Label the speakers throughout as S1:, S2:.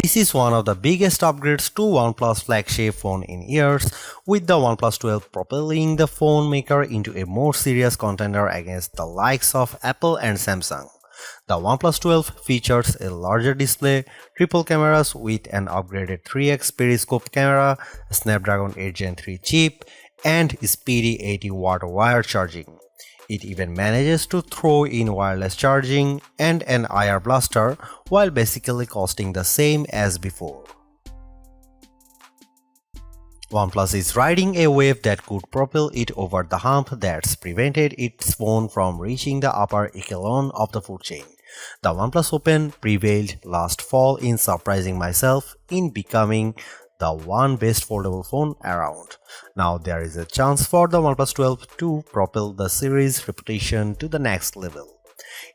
S1: This is one of the biggest upgrades to OnePlus flagship phone in years, with the OnePlus 12 propelling the phone maker into a more serious contender against the likes of Apple and Samsung. The OnePlus 12 features a larger display, triple cameras with an upgraded 3x periscope camera, a Snapdragon 8 Gen 3 chip, and speedy 80-watt wire charging. It even manages to throw in wireless charging and an IR blaster while basically costing the same as before. OnePlus is riding a wave that could propel it over the hump that's prevented its phone from reaching the upper echelon of the food chain. The OnePlus Open prevailed last fall in surprising myself in becoming the one best foldable phone around. Now there is a chance for the OnePlus 12 to propel the series' reputation to the next level.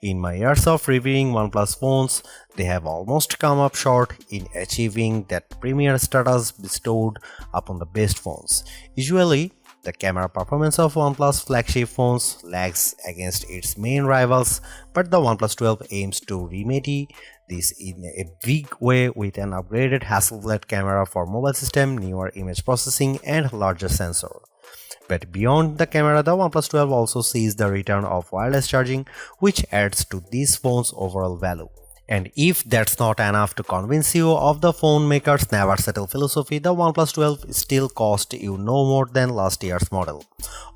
S1: In my years of reviewing OnePlus phones, they have almost come up short in achieving that premier status bestowed upon the best phones. Usually, the camera performance of OnePlus flagship phones lags against its main rivals, but the OnePlus 12 aims to remedy this in a big way with an upgraded Hasselblad camera for mobile system, newer image processing, and larger sensor. But beyond the camera, the OnePlus 12 also sees the return of wireless charging, which adds to this phone's overall value. And if that's not enough to convince you of the phone maker's never settle philosophy, the OnePlus 12 still cost you no more than last year's model.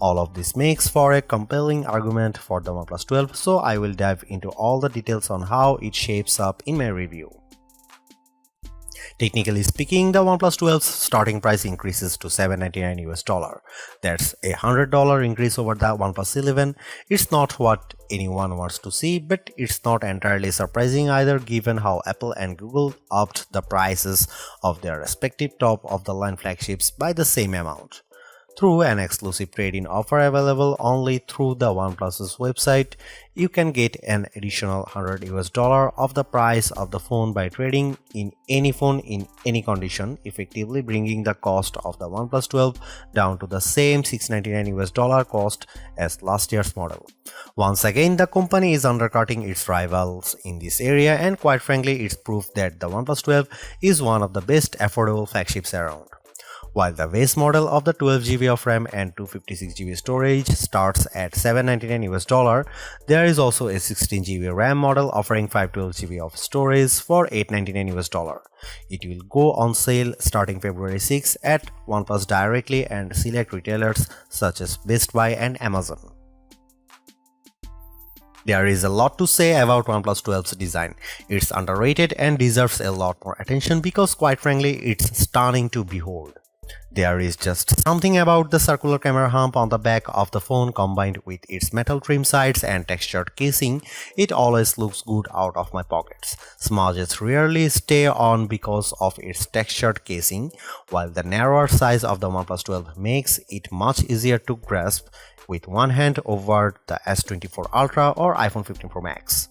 S1: All of this makes for a compelling argument for the OnePlus 12, so I will dive into all the details on how it shapes up in my review. Technically speaking, the OnePlus 12's starting price increases to $799. That's a $100 increase over the OnePlus 11. It's not what anyone wants to see, but it's not entirely surprising either given how Apple and Google upped the prices of their respective top-of-the-line flagships by the same amount. Through an exclusive trade-in offer available only through the OnePlus's website, you can get an additional $100 of the price of the phone by trading in any phone in any condition, effectively bringing the cost of the OnePlus 12 down to the same $699 cost as last year's model. Once again, the company is undercutting its rivals in this area, and quite frankly, it's proof that the OnePlus 12 is one of the best affordable flagships around. While the base model of the 12GB of RAM and 256GB storage starts at $799, there is also a 16GB RAM model offering 512GB of storage for $899. It will go on sale starting February 6 at OnePlus directly and select retailers such as Best Buy and Amazon. There is a lot to say about OnePlus 12's design. It's underrated and deserves a lot more attention because quite frankly, it's stunning to behold. There is just something about the circular camera hump on the back of the phone combined with its metal trim sides and textured casing. It always looks good out of my pockets. Smudges rarely stay on because of its textured casing, while the narrower size of the OnePlus 12 makes it much easier to grasp with one hand over the S24 Ultra or iPhone 15 Pro Max.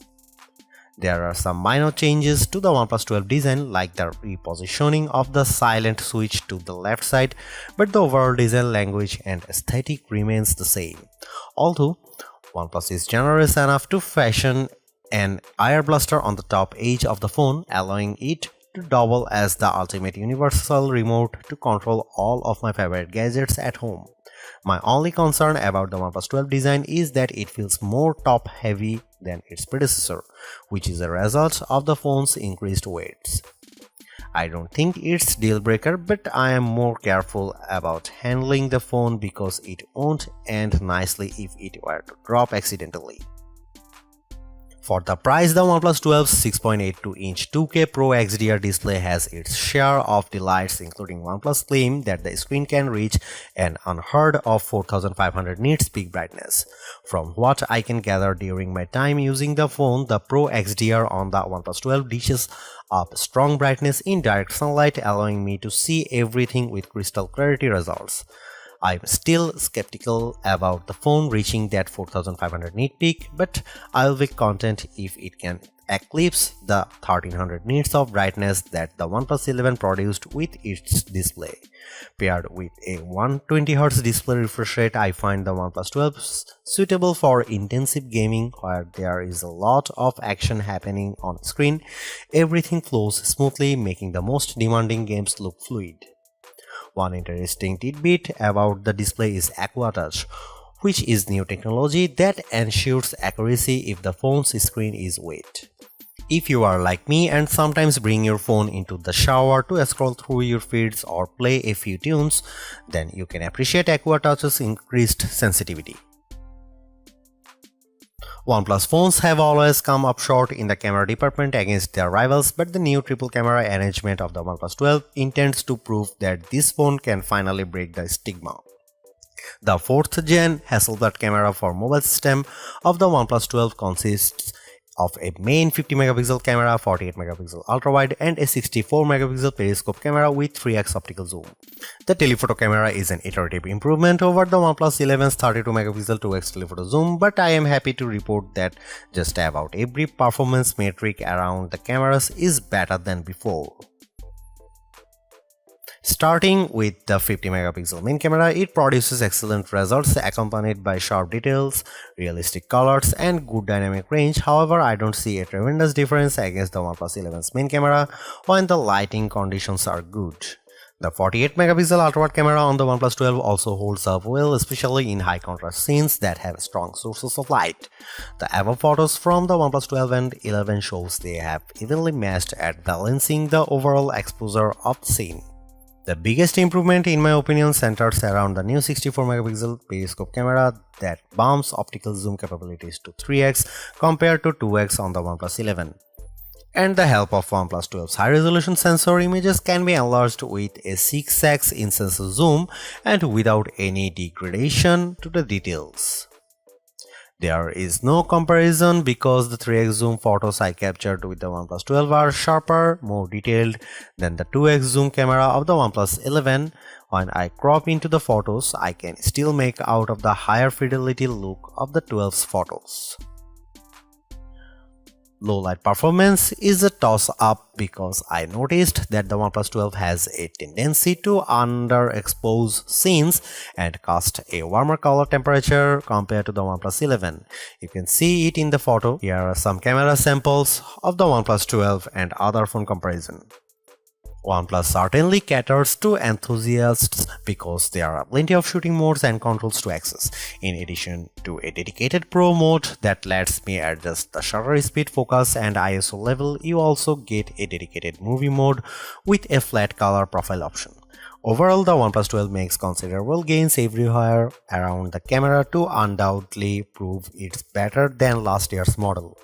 S1: There are some minor changes to the OnePlus 12 design, like the repositioning of the silent switch to the left side, but the overall design language and aesthetic remains the same. Although OnePlus is generous enough to fashion an IR blaster on the top edge of the phone, allowing it to double as the ultimate universal remote to control all of my favorite gadgets at home. My only concern about the OnePlus 12 design is that it feels more top-heavy than its predecessor, which is a result of the phone's increased weights. I don't think it's deal-breaker, but I am more careful about handling the phone because it won't end nicely if it were to drop accidentally. For the price, the OnePlus 12's 6.82-inch 2K Pro XDR display has its share of delights, including OnePlus claim that the screen can reach an unheard of 4500 nits peak brightness. From what I can gather during my time using the phone, the Pro XDR on the OnePlus 12 dishes up strong brightness in direct sunlight, allowing me to see everything with crystal clarity results. I'm still skeptical about the phone reaching that 4500 nit peak, but I'll be content if it can eclipse the 1300 nits of brightness that the OnePlus 11 produced with its display. Paired with a 120Hz display refresh rate, I find the OnePlus 12 suitable for intensive gaming where there is a lot of action happening on screen. Everything flows smoothly, making the most demanding games look fluid. One interesting tidbit about the display is Aqua Touch, which is new technology that ensures accuracy if the phone's screen is wet. If you are like me and sometimes bring your phone into the shower to scroll through your feeds or play a few tunes, then you can appreciate Aqua Touch's increased sensitivity. OnePlus phones have always come up short in the camera department against their rivals, but the new triple camera arrangement of the OnePlus 12 intends to prove that this phone can finally break the stigma. The 4th gen Hasselblad camera for mobile system of the OnePlus 12 consists of a main 50 megapixel camera, 48 megapixel ultrawide, and a 64 megapixel periscope camera with 3x optical zoom. The telephoto camera is an iterative improvement over the OnePlus 11's 32 megapixel 2x telephoto zoom, but I am happy to report that just about every performance metric around the cameras is better than before. Starting with the 50 megapixel main camera, it produces excellent results accompanied by sharp details, realistic colors, and good dynamic range. However, I don't see a tremendous difference against the OnePlus 11's main camera when the lighting conditions are good. The 48 megapixel ultra-wide camera on the OnePlus 12 also holds up well, especially in high contrast scenes that have strong sources of light. The above photos from the OnePlus 12 and 11 shows they have evenly matched at balancing the overall exposure of the scene. The biggest improvement in my opinion centers around the new 64 megapixel periscope camera that bumps optical zoom capabilities to 3x compared to 2x on the OnePlus 11. And the help of OnePlus 12's high-resolution sensor, images can be enlarged with a 6x in-sensor zoom and without any degradation to the details. There is no comparison because the 3x zoom photos I captured with the OnePlus 12 are sharper, more detailed than the 2x zoom camera of the OnePlus 11. When I crop into the photos, I can still make out of the higher fidelity look of the 12's photos. Low light performance is a toss-up because I noticed that the OnePlus 12 has a tendency to underexpose scenes and cast a warmer color temperature compared to the OnePlus 11. You can see it in the photo. Here are some camera samples of the OnePlus 12 and other phone comparison. OnePlus certainly caters to enthusiasts because there are plenty of shooting modes and controls to access. In addition to a dedicated Pro mode that lets me adjust the shutter speed, focus, and ISO level, you also get a dedicated movie mode with a flat color profile option. Overall, the OnePlus 12 makes considerable gains everywhere around the camera to undoubtedly prove it's better than last year's model.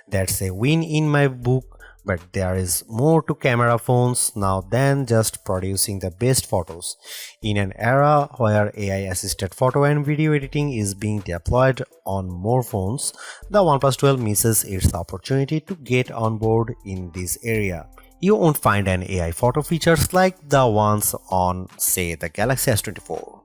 S1: That's a win in my book. But there is more to camera phones now than just producing the best photos. In an era where AI-assisted photo and video editing is being deployed on more phones, the OnePlus 12 misses its opportunity to get on board in this area. You won't find an AI photo features like the ones on, say, the Galaxy S24.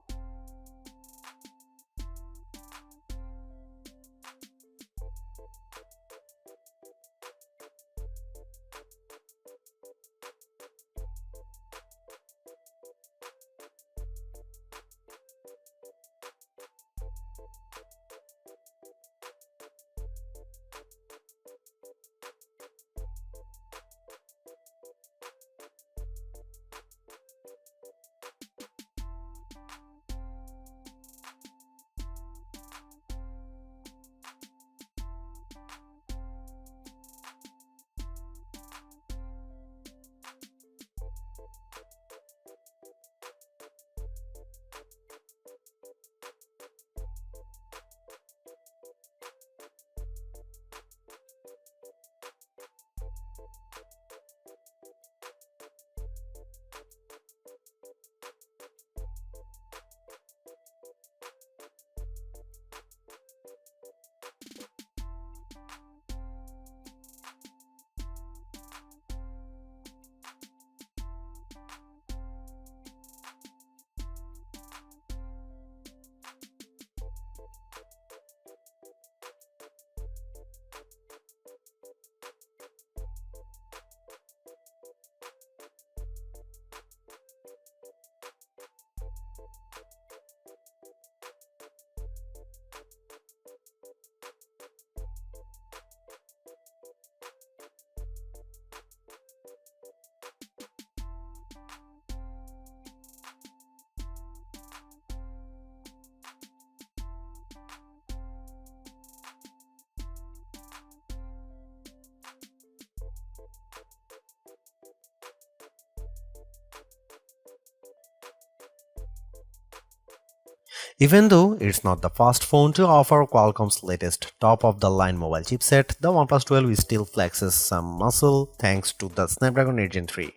S1: Even though it's not the first phone to offer Qualcomm's latest top-of-the-line mobile chipset, the OnePlus 12 still flexes some muscle thanks to the Snapdragon 8 Gen 3.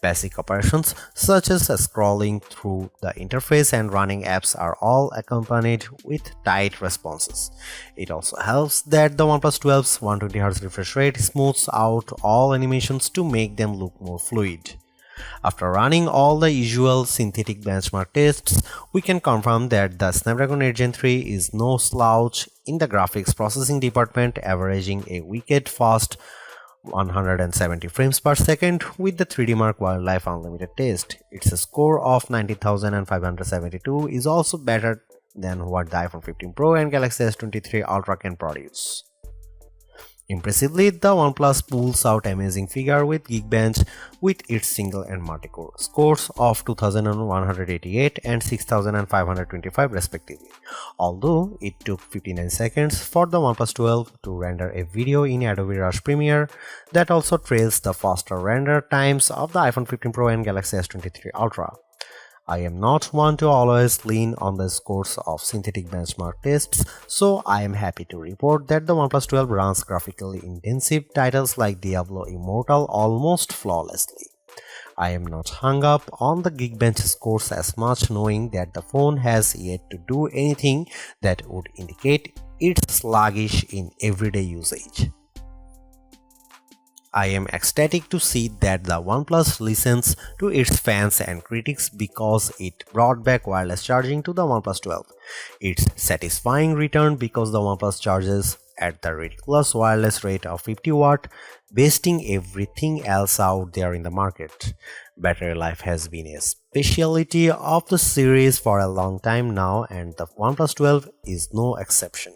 S1: Basic operations such as scrolling through the interface and running apps are all accompanied with tight responses. It also helps that the OnePlus 12's 120Hz refresh rate smooths out all animations to make them look more fluid. After running all the usual synthetic benchmark tests, we can confirm that the Snapdragon 8 Gen 3 is no slouch in the graphics processing department, averaging a wicked fast 170 frames per second with the 3D Mark Wildlife Unlimited test. Its score of 90,572 is also better than what the iPhone 15 Pro and Galaxy S23 Ultra can produce. Impressively, the OnePlus pulls out amazing figure with Geekbench with its single and multi-core scores of 2188 and 6525 respectively. Although it took 59 seconds for the OnePlus 12 to render a video in Adobe Rush Premiere, that also trails the faster render times of the iPhone 15 Pro and Galaxy S23 Ultra. I am not one to always lean on the scores of synthetic benchmark tests, so I am happy to report that the OnePlus 12 runs graphically intensive titles like Diablo Immortal almost flawlessly. I am not hung up on the Geekbench scores as much, knowing that the phone has yet to do anything that would indicate it's sluggish in everyday usage. I am ecstatic to see that the OnePlus listens to its fans and critics because it brought back wireless charging to the OnePlus 12. It's satisfying return because the OnePlus charges at the ridiculous wireless rate of 50 watt, besting everything else out there in the market. Battery life has been a specialty of the series for a long time now, and the OnePlus 12 is no exception.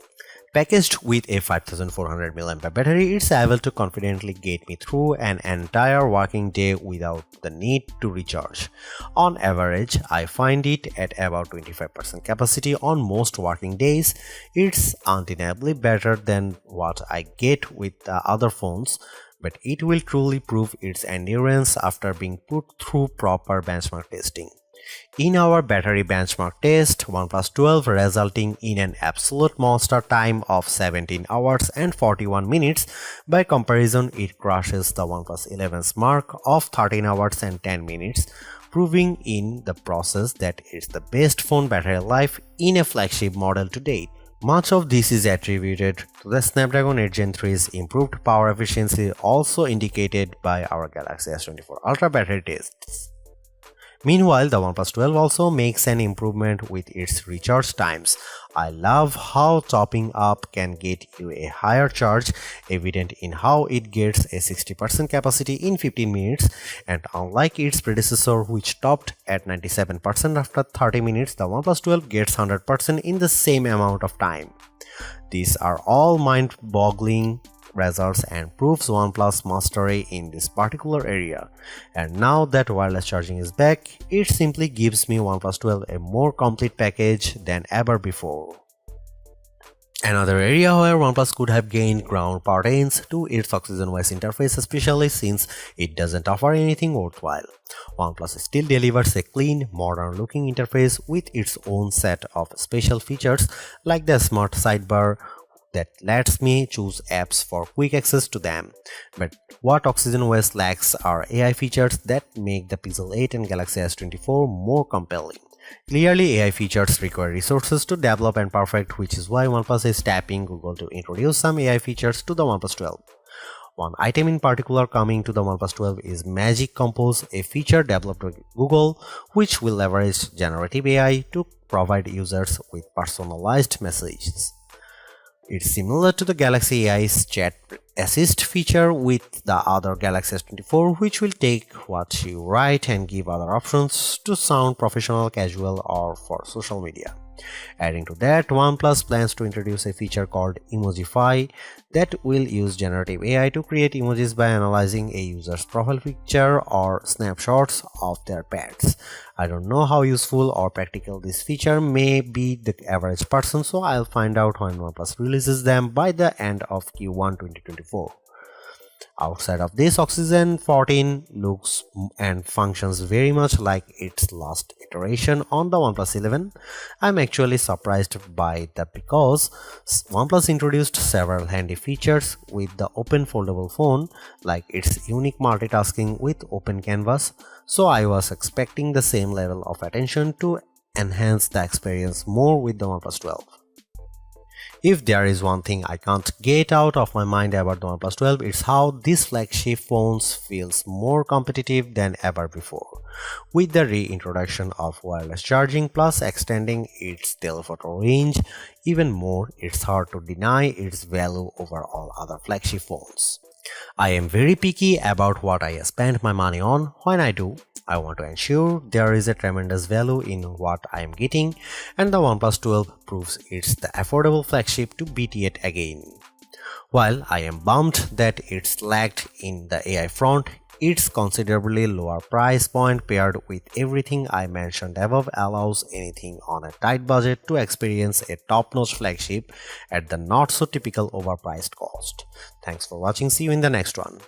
S1: Packaged with a 5400 mAh battery, it's able to confidently get me through an entire working day without the need to recharge. On average, I find it at about 25% capacity on most working days. It's undeniably better than what I get with the other phones, but it will truly prove its endurance after being put through proper benchmark testing. In our battery benchmark test, OnePlus 12 resulting in an absolute monster time of 17 hours and 41 minutes. By comparison, it crushes the OnePlus 11's mark of 13 hours and 10 minutes, proving in the process that it's the best phone battery life in a flagship model to date. Much of this is attributed to the Snapdragon 8 Gen 3's improved power efficiency, also indicated by our Galaxy S24 Ultra battery tests. Meanwhile, the OnePlus 12 also makes an improvement with its recharge times. I love how topping up can get you a higher charge, evident in how it gets a 60% capacity in 15 minutes, and unlike its predecessor which topped at 97% after 30 minutes, the OnePlus 12 gets 100% in the same amount of time. These are all mind-boggling results and proves OnePlus mastery in this particular area. And now that wireless charging is back, it simply gives me OnePlus 12 a more complete package than ever before. Another area where OnePlus could have gained ground pertains to its Oxygen-OS interface, especially since it doesn't offer anything worthwhile. OnePlus still delivers a clean, modern-looking interface with its own set of special features like the smart sidebar that lets me choose apps for quick access to them. But what OxygenOS lacks are AI features that make the Pixel 8 and Galaxy S24 more compelling. Clearly, AI features require resources to develop and perfect, which is why OnePlus is tapping Google to introduce some AI features to the OnePlus 12. One item in particular coming to the OnePlus 12 is Magic Compose, a feature developed by Google, which will leverage generative AI to provide users with personalized messages. It's similar to the Galaxy AI's Chat Assist feature with the other Galaxy S24, which will take what you write and give other options to sound professional, casual, or for social media. Adding to that, OnePlus plans to introduce a feature called Emojify that will use generative AI to create emojis by analyzing a user's profile picture or snapshots of their pets. I don't know how useful or practical this feature may be the average person, so I'll find out when OnePlus releases them by the end of Q1 2024. Outside of this, Oxygen 14 looks and functions very much like its last iteration on the OnePlus 11. I'm actually surprised by that because OnePlus introduced several handy features with the open foldable phone, like its unique multitasking with open canvas, so I was expecting the same level of attention to enhance the experience more with the OnePlus 12. If there is one thing I can't get out of my mind about the OnePlus 12, it's how these flagship phones feels more competitive than ever before. With the reintroduction of wireless charging plus extending its telephoto range even more, it's hard to deny its value over all other flagship phones. I am very picky about what I spend my money on. When I do, I want to ensure there is a tremendous value in what I am getting, and the OnePlus 12 proves it's the affordable flagship to beat it again. While I am bummed that it's lagged in the AI front, its considerably lower price point paired with everything I mentioned above allows anything on a tight budget to experience a top-notch flagship at the not-so-typical overpriced cost. Thanks for watching. See you in the next one.